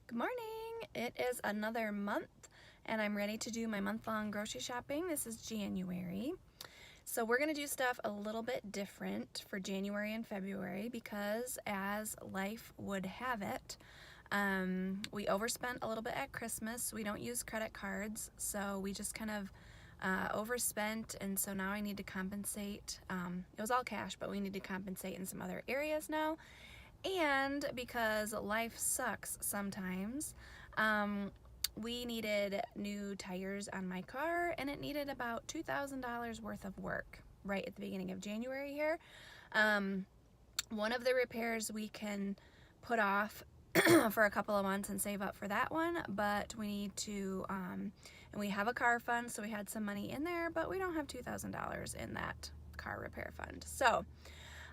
Good morning. It is another month and I'm ready to do my month-long grocery shopping. This is January. So we're going to do stuff a little bit different for January and February because as life would have it, we overspent a little bit at Christmas. We don't use credit cards, so we just kind of overspent, and so now I need to compensate. It was all cash, but we need to compensate in some other areas now. And because life sucks sometimes, we needed new tires on my car, and it needed about $2,000 worth of work right at the beginning of January here. One of the repairs we can put off for a couple of months and save up for that one, but we need to, and we have a car fund, so we had some money in there, but we don't have $2,000 in that car repair fund. So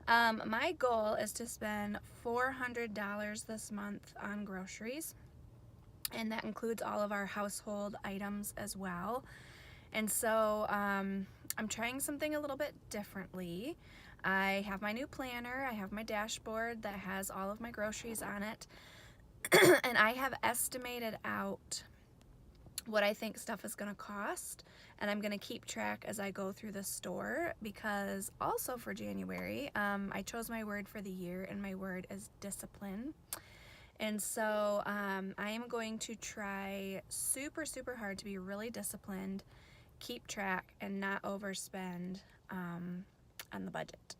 my goal is to spend $400 this month on groceries, and that includes all of our household items as well. And so I'm trying something a little bit differently. I have my new planner, I have my dashboard that has all of my groceries on it, and I have estimated out what I think stuff is going to cost, and I'm going to keep track as I go through the store, because also for January, I chose my word for the year, and my word is discipline. And so I am going to try super hard to be really disciplined, keep track, and not overspend on the budget.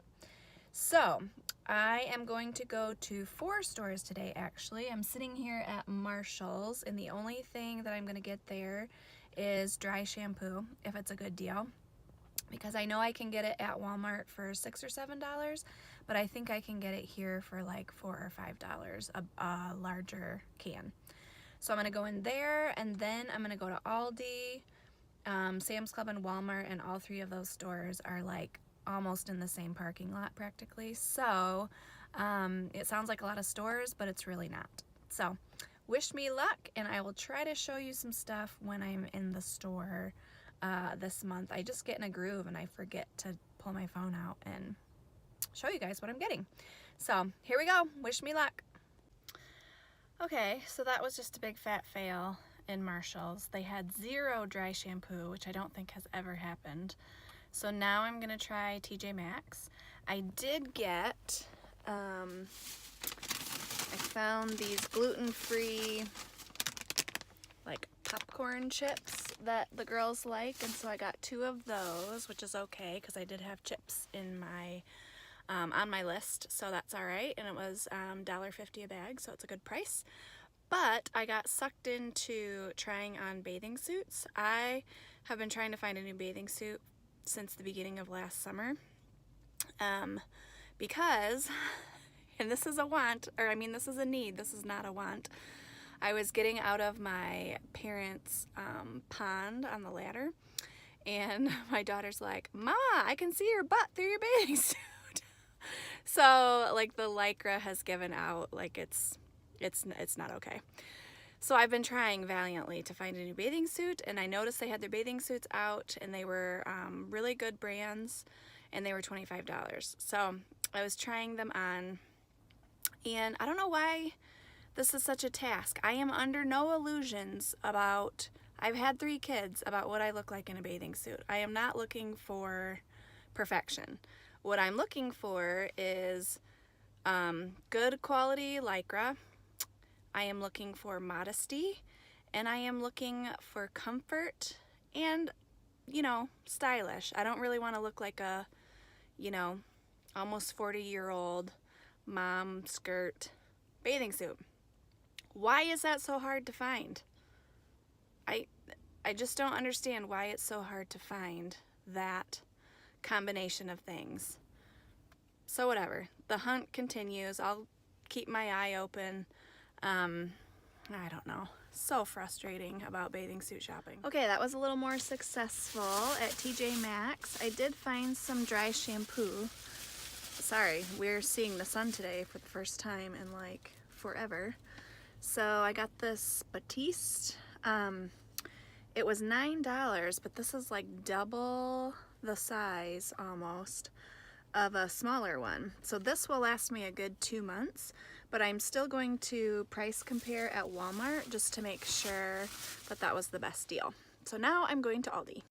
So I am going to go to 4 stores today, actually. I'm sitting here at Marshall's, and the only thing that I'm going to get there is dry shampoo, if it's a good deal, because I know I can get it at Walmart for $6 or $7, but I think I can get it here for like $4 or $5, a larger can. So I'm going to go in there, and then I'm going to go to Aldi, Sam's Club, and Walmart, and all 3 of those stores are like almost in the same parking lot practically. So it sounds like a lot of stores, but it's really not. So wish me luck, and I will try to show you some stuff when I'm in the store this month. I just get in a groove and I forget to pull my phone out and show you guys what I'm getting. So here we go. Wish me luck. Okay, so that was just a big fat fail in Marshall's. They had 0 dry shampoo, which I don't think has ever happened. So now I'm gonna try TJ Maxx. I did get, I found these gluten-free like popcorn chips that the girls like, and so I got 2 of those, which is okay because I did have chips in my on my list, so that's all right. And it was $1.50 a bag, so it's a good price. But I got sucked into trying on bathing suits. I have been trying to find a new bathing suit since the beginning of last summer, because, and this is a want, or I mean this is a need, this is not a want, I was getting out of my parents' pond on the ladder, and my daughter's like, "Mama, I can see your butt through your bathing suit." So like the Lycra has given out, like it's not okay. So I've been trying valiantly to find a new bathing suit, and I noticed they had their bathing suits out, and they were really good brands, and they were $25. So I was trying them on, and I don't know why this is such a task. I am under no illusions about, I've had 3 kids, about what I look like in a bathing suit. I am not looking for perfection. What I'm looking for is good quality Lycra. I am looking for modesty, and I am looking for comfort and, you know, stylish. I don't really want to look like a, you know, almost 40-year-old mom skirt bathing suit. Why is that so hard to find? I just don't understand why it's so hard to find that combination of things. So whatever, the hunt continues. I'll keep my eye open. I don't know. So frustrating about bathing suit shopping. Okay, that was a little more successful at TJ Maxx. I did find some dry shampoo. Sorry, we're seeing the sun today for the first time in like forever. So I got this Batiste. It was $9, but this is like double the size almost of a smaller one. So this will last me a good 2 months, but I'm still going to price compare at Walmart just to make sure that that was the best deal. So now I'm going to Aldi.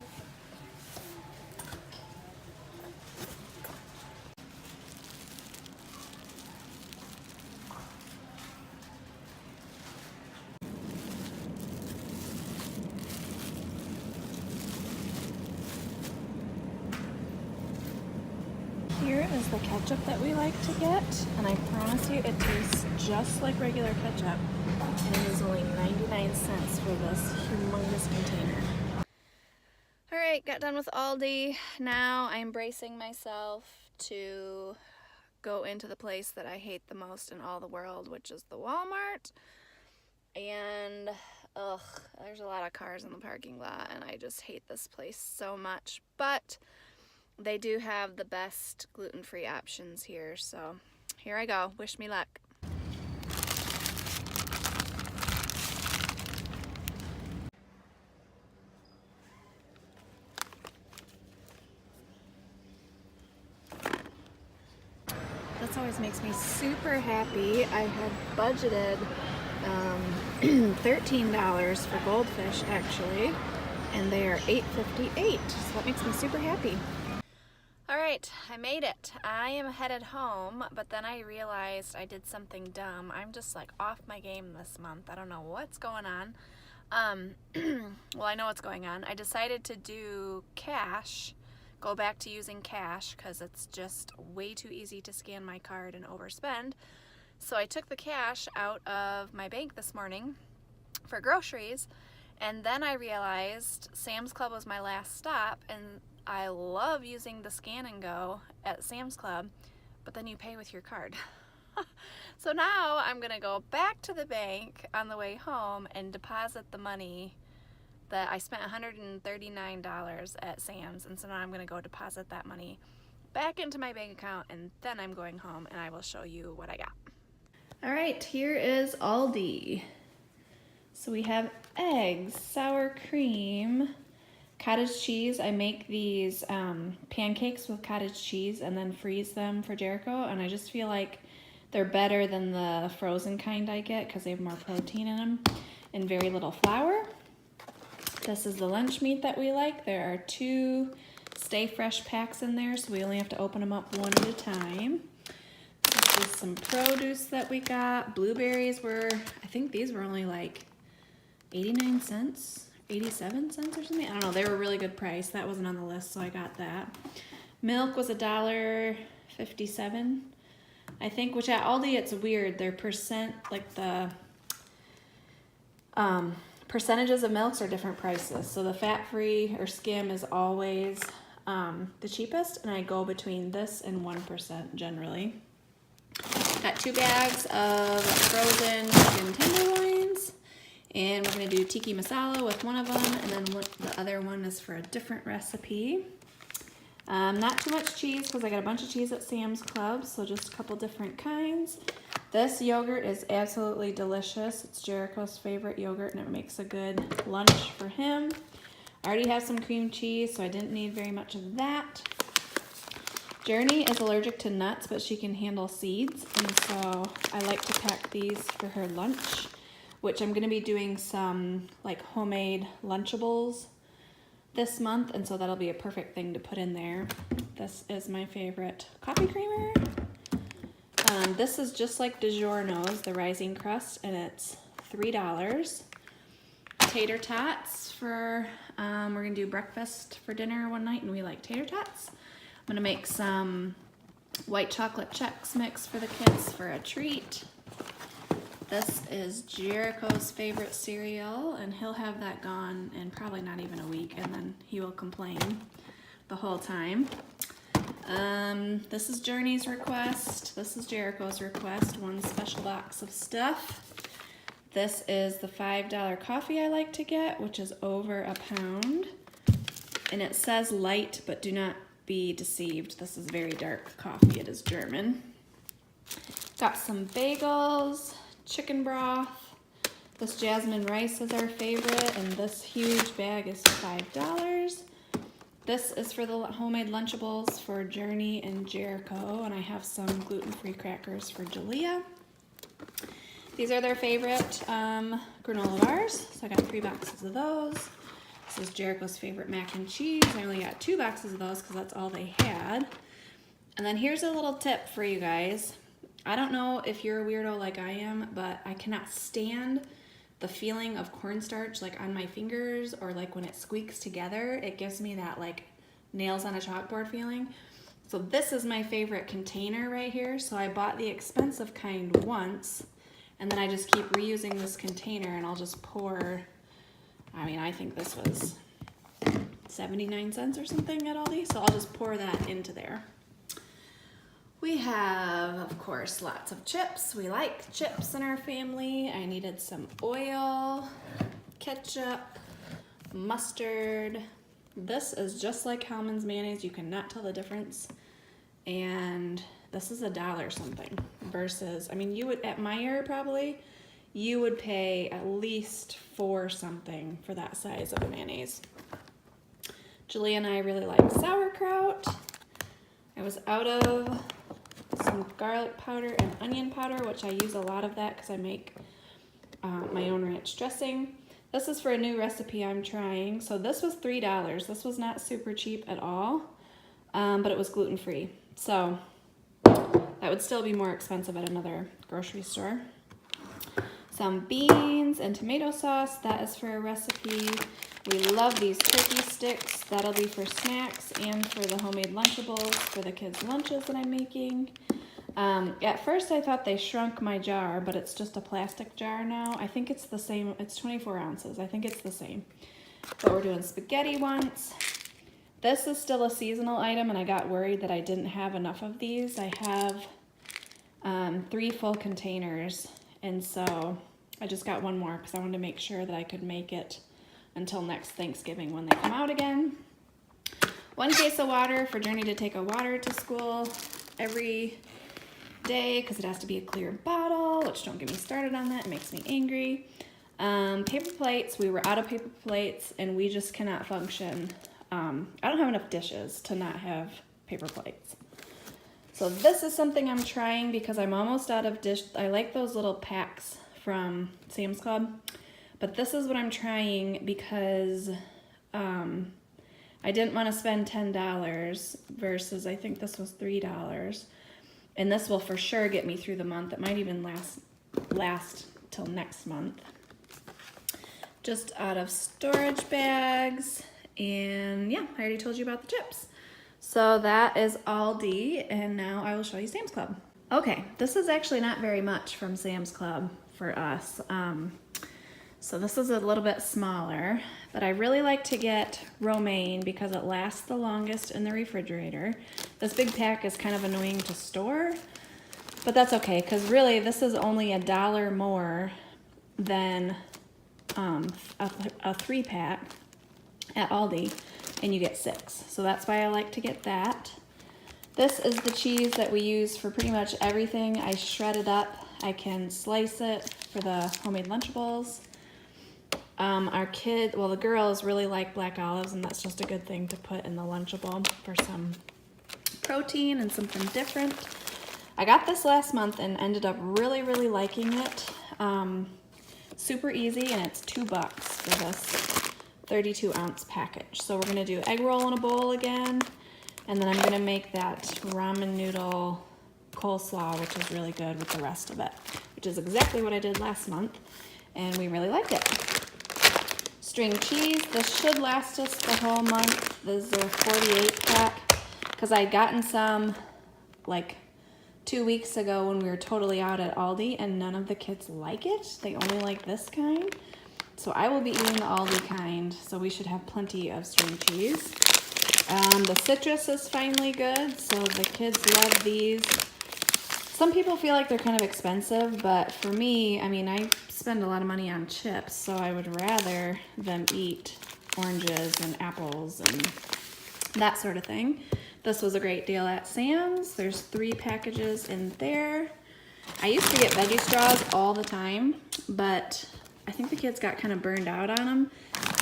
Here is the ketchup that we like to get, and I promise you it tastes just like regular ketchup, and it is only 99 cents for this humongous container. Alright, got done with Aldi. Now I'm bracing myself to go into the place that I hate the most in all the world, which is the Walmart. And ugh, there's a lot of cars in the parking lot, and I just hate this place so much. But they do have the best gluten-free options here, so here I go. Wish me luck. This always makes me super happy. I had budgeted $13 for goldfish actually, and they are $8.58, so that makes me super happy. Alright, I made it. I am headed home, but then I realized I did something dumb. I'm just like off my game this month. I don't know what's going on. Well, I know what's going on. I decided to do cash, go back to using cash because it's just way too easy to scan my card and overspend. So I took the cash out of my bank this morning for groceries, and then I realized Sam's Club was my last stop, and I love using the scan and go at Sam's Club, but then you pay with your card. So now I'm gonna go back to the bank on the way home and deposit the money that I spent $139 at Sam's, and so now I'm gonna go deposit that money back into my bank account, and then I'm going home and I will show you what I got. All right, here is Aldi. So we have eggs, sour cream, cottage cheese. I make these pancakes with cottage cheese and then freeze them for Jericho, and I just feel like they're better than the frozen kind I get because they have more protein in them and very little flour. This is the lunch meat that we like. There are 2 Stay Fresh packs in there, so we only have to open them up one at a time. This is some produce that we got. Blueberries were, I think these were only like 89 cents. 87 cents or something. I don't know. They were a really good price. That wasn't on the list, so I got that. Milk was $1.57, I think, which at Aldi it's weird. Their percent, like the percentages of milks are different prices. So the fat-free or skim is always the cheapest, and I go between this and 1% generally. Got 2 bags of frozen chicken tenderloins. And we're going to do tiki masala with one of them, and then the other one is for a different recipe. Not too much cheese because I got a bunch of cheese at Sam's Club, so just a couple different kinds. This yogurt is absolutely delicious. It's Jericho's favorite yogurt, and it makes a good lunch for him. I already have some cream cheese, so I didn't need very much of that. Journey is allergic to nuts, but she can handle seeds, and so I like to pack these for her lunch, which I'm going to be doing some like homemade Lunchables this month, and so that'll be a perfect thing to put in there. This is my favorite coffee creamer. This is just like DiGiorno's, the Rising Crust, and it's $3. Tater tots for, we're going to do breakfast for dinner one night, and we like tater tots. I'm going to make some white chocolate Chex Mix for the kids for a treat. This is Jericho's favorite cereal, and he'll have that gone in probably not even a week, and then he will complain the whole time. This is Journey's request. This is Jericho's request, one special box of stuff. This is the $5 coffee I like to get, which is over a pound. And it says light, but do not be deceived. This is very dark coffee. It is German. Got some bagels, chicken broth. This jasmine rice is our favorite, and this huge bag is $5. This is for the homemade Lunchables for Journey and Jericho, and I have some gluten-free crackers for Jalea. These are their favorite granola bars. So I got 3 boxes of those. This is Jericho's favorite mac and cheese. I only got 2 boxes of those because that's all they had. And then here's a little tip for you guys. I don't know if you're a weirdo like I am, but I cannot stand the feeling of cornstarch like on my fingers, or like when it squeaks together. It gives me that like nails on a chalkboard feeling. So this is my favorite container right here. So I bought the expensive kind once, and then I just keep reusing this container, and I'll just pour, I mean, I think this was 79 cents or something at Aldi. So I'll just pour that into there. We have, of course, lots of chips. We like chips in our family. I needed some oil, ketchup, mustard. This is just like Hellmann's mayonnaise. You cannot tell the difference. And this is $1 something versus, I mean, you would, at Meijer probably, you would pay at least $4 something for that size of a mayonnaise. Julia and I really like sauerkraut. I was out of some garlic powder and onion powder, which I use a lot of that because I make my own ranch dressing. This is for a new recipe I'm trying. So this was $3. This was not super cheap at all, but it was gluten-free. So that would still be more expensive at another grocery store. Some beans and tomato sauce. That is for a recipe. We love these turkey sticks. That'll be for snacks and for the homemade Lunchables for the kids' lunches that I'm making. At first I thought they shrunk my jar, but it's just a plastic jar now. I think it's the same. It's 24 ounces. I think it's the same. But we're doing spaghetti once. This is still a seasonal item, and I got worried that I didn't have enough of these. I have 3 full containers, and so I just got 1 more because I wanted to make sure that I could make it until next Thanksgiving when they come out again. 1 case of water for Journey to take a water to school every day because it has to be a clear bottle, which don't get me started on that. It makes me angry. Paper plates. We were out of paper plates, and we just cannot function. I don't have enough dishes to not have paper plates. So this is something I'm trying because I'm almost out of dish. I like those little packs from Sam's Club. But this is what I'm trying because I didn't want to spend $10 versus I think this was $3. And this will for sure get me through the month. It might even last till next month. Just out of storage bags. And yeah, I already told you about the chips. So that is Aldi, and now I will show you Sam's Club. Okay, this is actually not very much from Sam's Club for us. So this is a little bit smaller, but I really like to get romaine because it lasts the longest in the refrigerator. This big pack is kind of annoying to store, but that's okay because really this is only $1 more than a 3-pack at Aldi, and you get 6. So that's why I like to get that. This is the cheese that we use for pretty much everything. I shred it up. I can slice it for the homemade Lunchables. The girls really like black olives, and that's just a good thing to put in the Lunchable for some protein and something different. I got this last month and ended up really, really liking it. Super easy, and it's $2 for this 32-ounce package. So we're gonna do egg roll in a bowl again, and then I'm gonna make that ramen noodle coleslaw, which is really good with the rest of it, which is exactly what I did last month, and we really liked it. String cheese. This should last us the whole month. This is a 48 pack because I'd gotten some like 2 weeks ago when we were totally out at Aldi, and none of the kids like it. They only like this kind. So I will be eating the Aldi kind, so we should have plenty of string cheese. The citrus is finally good, so the kids love these. Some people feel like they're kind of expensive, but for me, I mean, I spend a lot of money on chips, so I would rather them eat oranges and apples and that sort of thing. This was a great deal at Sam's. There's 3 packages in there. I used to get veggie straws all the time, but I think the kids got kind of burned out on them.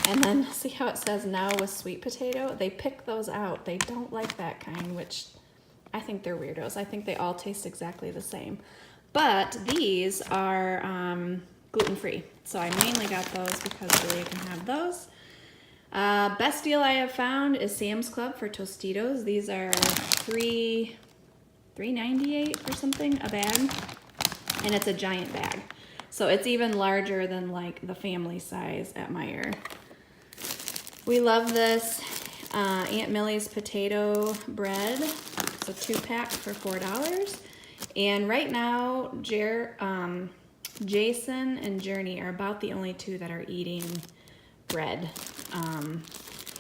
And then see how it says now with sweet potato? They pick those out. They don't like that kind, which I think they're weirdos. I think they all taste exactly the same. But these are gluten-free. So I mainly got those because Julia can have those. Best deal I have found is Sam's Club for Tostitos. These are $3.98 or something a bag, and it's a giant bag. So it's even larger than like the family size at Meijer. We love this Aunt Millie's potato bread. It's a 2-pack for $4. And right now, Jason and Journey are about the only two that are eating bread.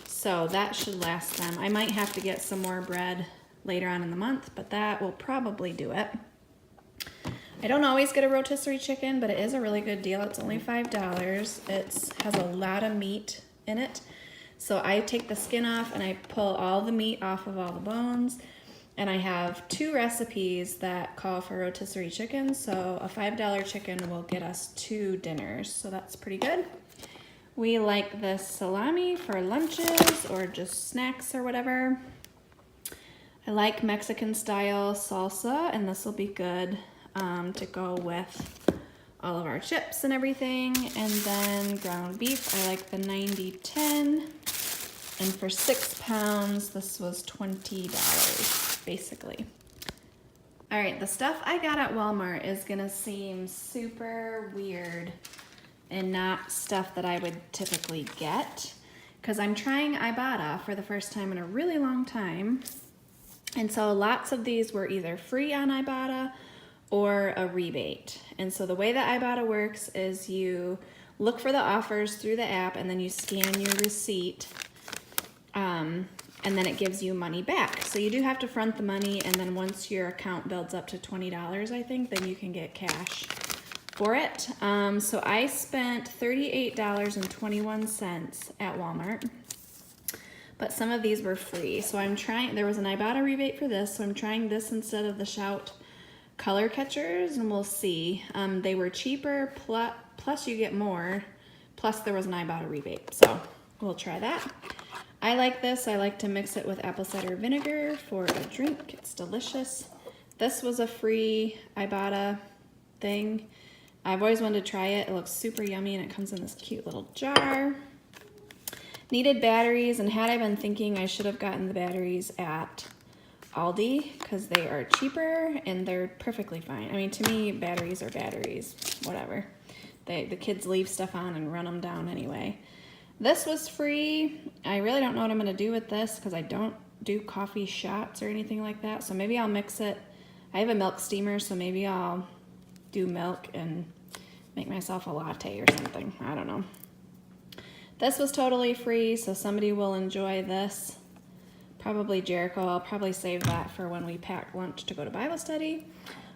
So that should last them. I might have to get some more bread later on in the month, but that will probably do it. I don't always get a rotisserie chicken, but it is a really good deal. It's only $5. It has a lot of meat in it. So I take the skin off and I pull all the meat off of all the bones. And I have 2 recipes that call for rotisserie chicken. So a $5 chicken will get us 2 dinners. So that's pretty good. We like this salami for lunches or just snacks or whatever. I like Mexican style salsa, and this will be good to go with all of our chips and everything. And then ground beef, I like the 90-10. And for 6 pounds, this was $20, basically. All right, the stuff I got at Walmart is gonna seem super weird and not stuff that I would typically get, because I'm trying Ibotta for the first time in a really long time. And so lots of these were either free on Ibotta or a rebate. And so the way that Ibotta works is you look for the offers through the app and then you scan your receipt, and then it gives you money back. So you do have to front the money, and then once your account builds up to $20, I think, then you can get cash for it. So I spent $38.21 at Walmart, but some of these were free. So I'm trying, there was an Ibotta rebate for this, so I'm trying this instead of the Shout color catchers, and we'll see. They were cheaper, plus you get more, plus there was an Ibotta rebate, so we'll try that. I like this. I like to mix it with apple cider vinegar for a drink. It's delicious. This was a free Ibotta thing. I've always wanted to try it. It looks super yummy, and it comes in this cute little jar. Needed batteries, and had I been thinking, I should have gotten the batteries at Aldi because they are cheaper and they're perfectly fine. I mean, to me, batteries are batteries, whatever. The kids leave stuff on and run them down anyway. This was free. I really don't know what I'm gonna do with this because I don't do coffee shots or anything like that. So maybe I'll mix it. I have a milk steamer, so maybe I'll do milk and make myself a latte or something. I don't know. This was totally free, so somebody will enjoy this. Probably Jericho. I'll probably save that for when we pack lunch to go to Bible study.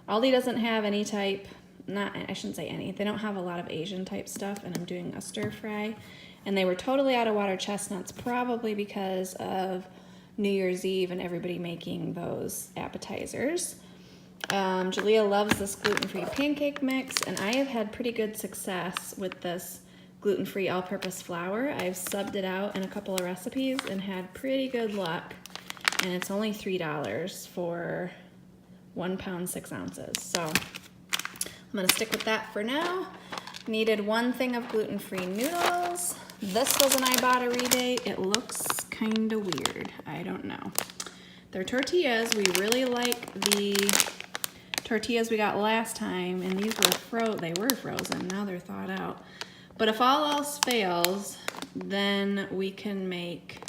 Aldi doesn't have any type, I shouldn't say any, they don't have a lot of Asian type stuff, and I'm doing a stir fry. And they were totally out of water chestnuts, probably because of New Year's Eve and everybody making those appetizers. Julia loves this gluten-free pancake mix, and I have had pretty good success with this gluten-free all-purpose flour. I've subbed it out in a couple of recipes and had pretty good luck, and it's only $3 for 1 pound 6 ounces. So I'm gonna stick with that for now. Needed 1 thing of gluten-free noodles. This was an Ibotta rebate. It looks kind of weird. I don't know. They're tortillas. We really like the tortillas we got last time, and these were they were frozen. Now they're thawed out. But if all else fails, then we can make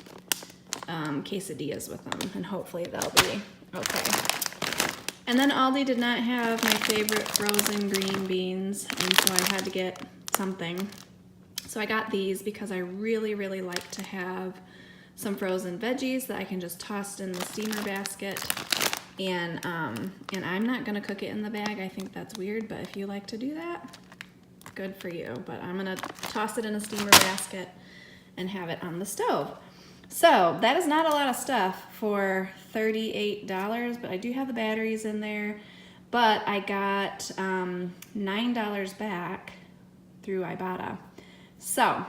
quesadillas with them, and hopefully they'll be okay. And then Aldi did not have my favorite frozen green beans, and so I had to get something. So I got these because I really, really like to have some frozen veggies that I can just toss in the steamer basket. And I'm not gonna cook it in the bag. I think that's weird, but if you like to do that, good for you. But I'm gonna toss it in a steamer basket and have it on the stove. So that is not a lot of stuff for $38, but I do have the batteries in there. But I got $9 back through Ibotta. So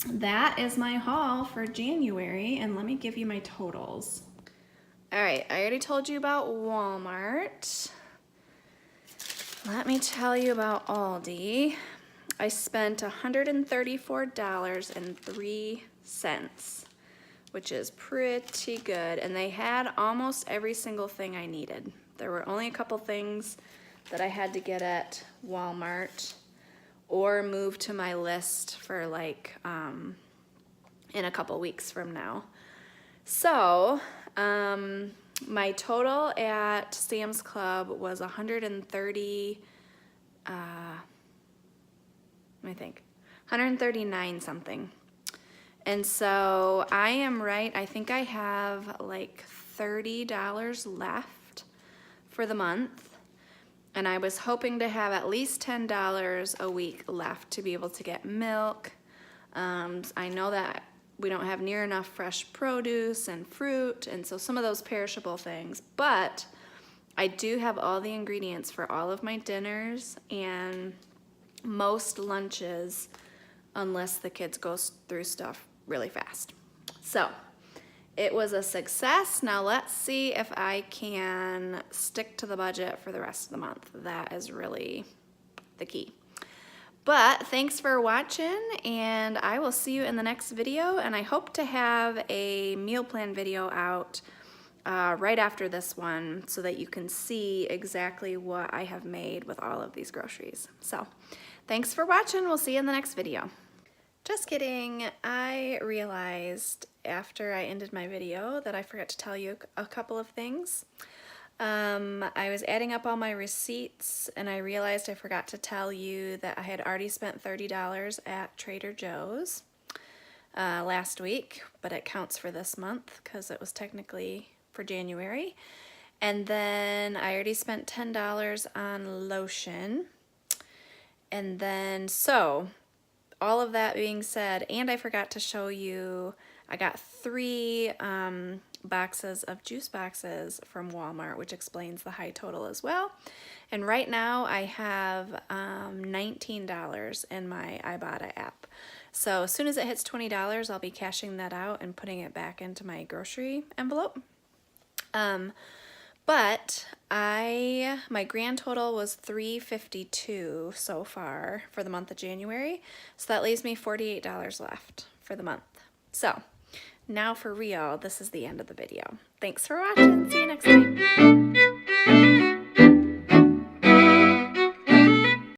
that is my haul for January, and let me give you my totals. All right, I already told you about Walmart. Let me tell you about Aldi. I spent $134.03, which is pretty good. And they had almost every single thing I needed. There were only a couple things that I had to get at Walmart or move to my list for like in a couple weeks from now. So my total at Sam's Club was 139 something. And so I am right, I think I have like $30 left for the month. And I was hoping to have at least $10 a week left to be able to get milk. I know that we don't have near enough fresh produce and fruit, and so some of those perishable things, but I do have all the ingredients for all of my dinners and most lunches, unless the kids go through stuff really fast. So it was a success. Now let's see if I can stick to the budget for the rest of the month. That is really the key. But thanks for watching, and I will see you in the next video, and I hope to have a meal plan video out right after this one so that you can see exactly what I have made with all of these groceries. So thanks for watching. We'll see you in the next video. Just kidding. I realized after I ended my video that I forgot to tell you a couple of things. I was adding up all my receipts and I realized I forgot to tell you that I had already spent $30 at Trader Joe's last week, but it counts for this month because it was technically for January. And then I already spent $10 on lotion. And then, so all of that being said, and I forgot to show you, I got 3 boxes of juice boxes from Walmart, which explains the high total as well. And right now I have $19 in my Ibotta app. So as soon as it hits $20, I'll be cashing that out and putting it back into my grocery envelope. But my grand total was $352 so far for the month of January. So that leaves me $48 left for the month. So now for real, this is the end of the video. Thanks for watching. See you next time.